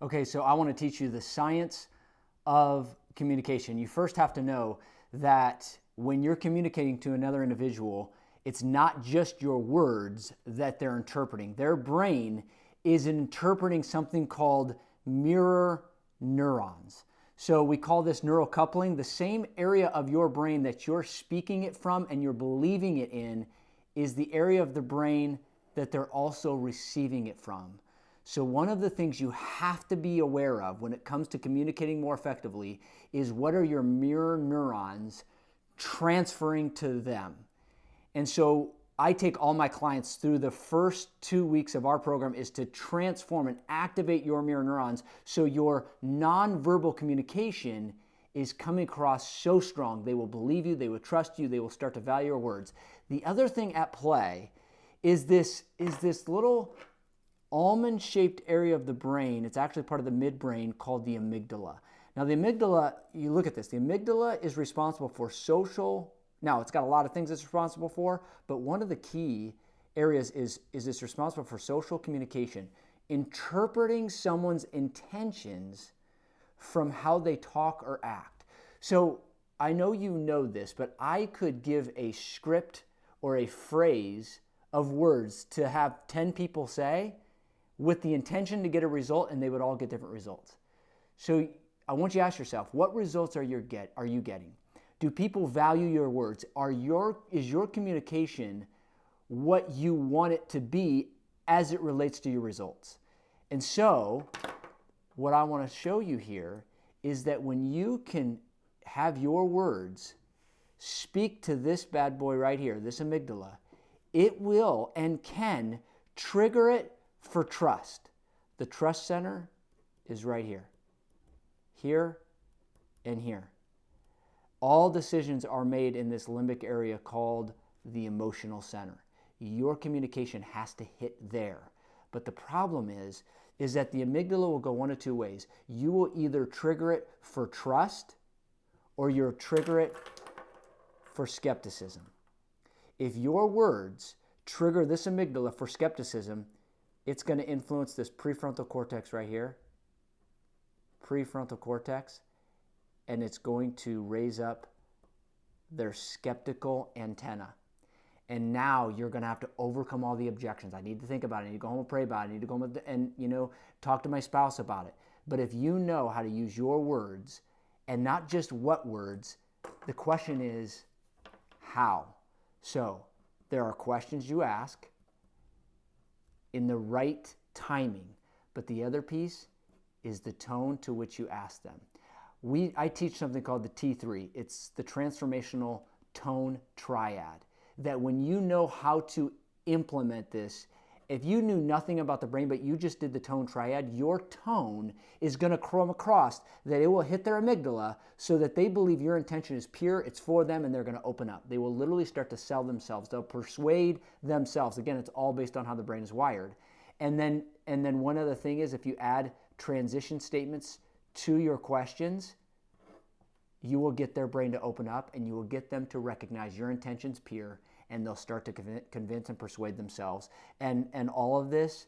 Okay, so I want to teach you the science of communication. You first have to know that when you're communicating to another individual, it's not just your words that they're interpreting. Their brain is interpreting something called mirror neurons. So we call this neural coupling. The same area of your brain that you're speaking it from and you're believing it in is the area of the brain that they're also receiving it from. So one of the things you have to be aware of when it comes to communicating more effectively is what are your mirror neurons transferring to them. And so I take all my clients through the first 2 weeks of our program is to transform and activate your mirror neurons so your nonverbal communication is coming across so strong. They will believe you, they will trust you, they will start to value your words. The other thing at play is this little almond-shaped area of the brain. It's actually part of the midbrain called the amygdala. Now the amygdala, you look at this, the amygdala is responsible for social. Now, it's got a lot of things it's responsible for, but one of the key areas is it's responsible for social communication, interpreting someone's intentions from how they talk or act. So I know you know this, but I could give a script or a phrase of words to have 10 people say with the intention to get a result, and they would all get different results. So I want you to ask yourself, what results are you getting? Do people value your words? Is your communication what you want it to be as it relates to your results? And so, what I want to show you here is that when you can have your words speak to this bad boy right here, this amygdala, it will and can trigger it for trust. The trust center is right here. Here and here. All decisions are made in this limbic area called the emotional center. Your communication has to hit there. But the problem is that the amygdala will go one of two ways. You will either trigger it for trust or you'll trigger it for skepticism. If your words trigger this amygdala for skepticism, it's going to influence this prefrontal cortex right here. Prefrontal cortex. And it's going to raise up their skeptical antenna. And now you're going to have to overcome all the objections. I need to think about it. I need to go home and pray about it. I need to go home and talk to my spouse about it. But if you know how to use your words, and not just what words, the question is how. So there are questions you ask in the right timing. But the other piece is the tone to which you ask them. I teach something called the T3. It's the transformational tone triad. That when you know how to implement this, if you knew nothing about the brain but you just did the tone triad, your tone is going to come across that it will hit their amygdala so that they believe your intention is pure, it's for them, and they're going to open up. They will literally start to sell themselves. They'll persuade themselves. Again, it's all based on how the brain is wired. And then one other thing is if you add transition statements to your questions, you will get their brain to open up and you will get them to recognize your intentions pure, and they'll start to convince and persuade themselves. And all of this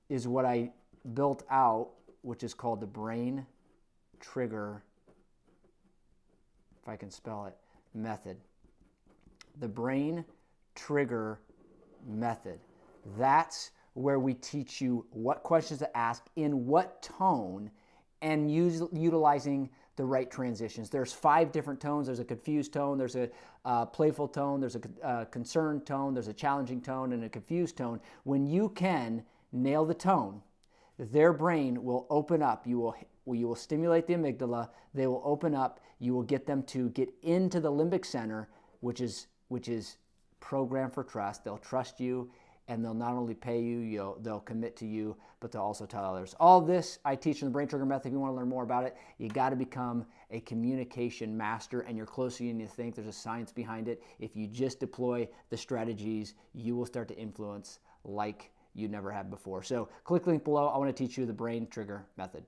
is what I built out, which is called the brain trigger, if I can spell it, method. The brain trigger method. That's where we teach you what questions to ask, in what tone, and utilizing the right transitions. There's 5 different tones. There's a confused tone, there's a playful tone, there's a concerned tone, there's a challenging tone, and a confused tone. When you can nail the tone, their brain will open up. You will stimulate the amygdala, they will open up, you will get them to get into the limbic center, which is programmed for trust. They'll trust you, and they'll not only pay you, they'll commit to you, but they'll also tell others. All this I teach in the Brain Trigger Method. If you want to learn more about it, you got to become a communication master, and you're closer than you think. There's a science behind it. If you just deploy the strategies, you will start to influence like you never had before. So click the link below. I want to teach you the Brain Trigger Method.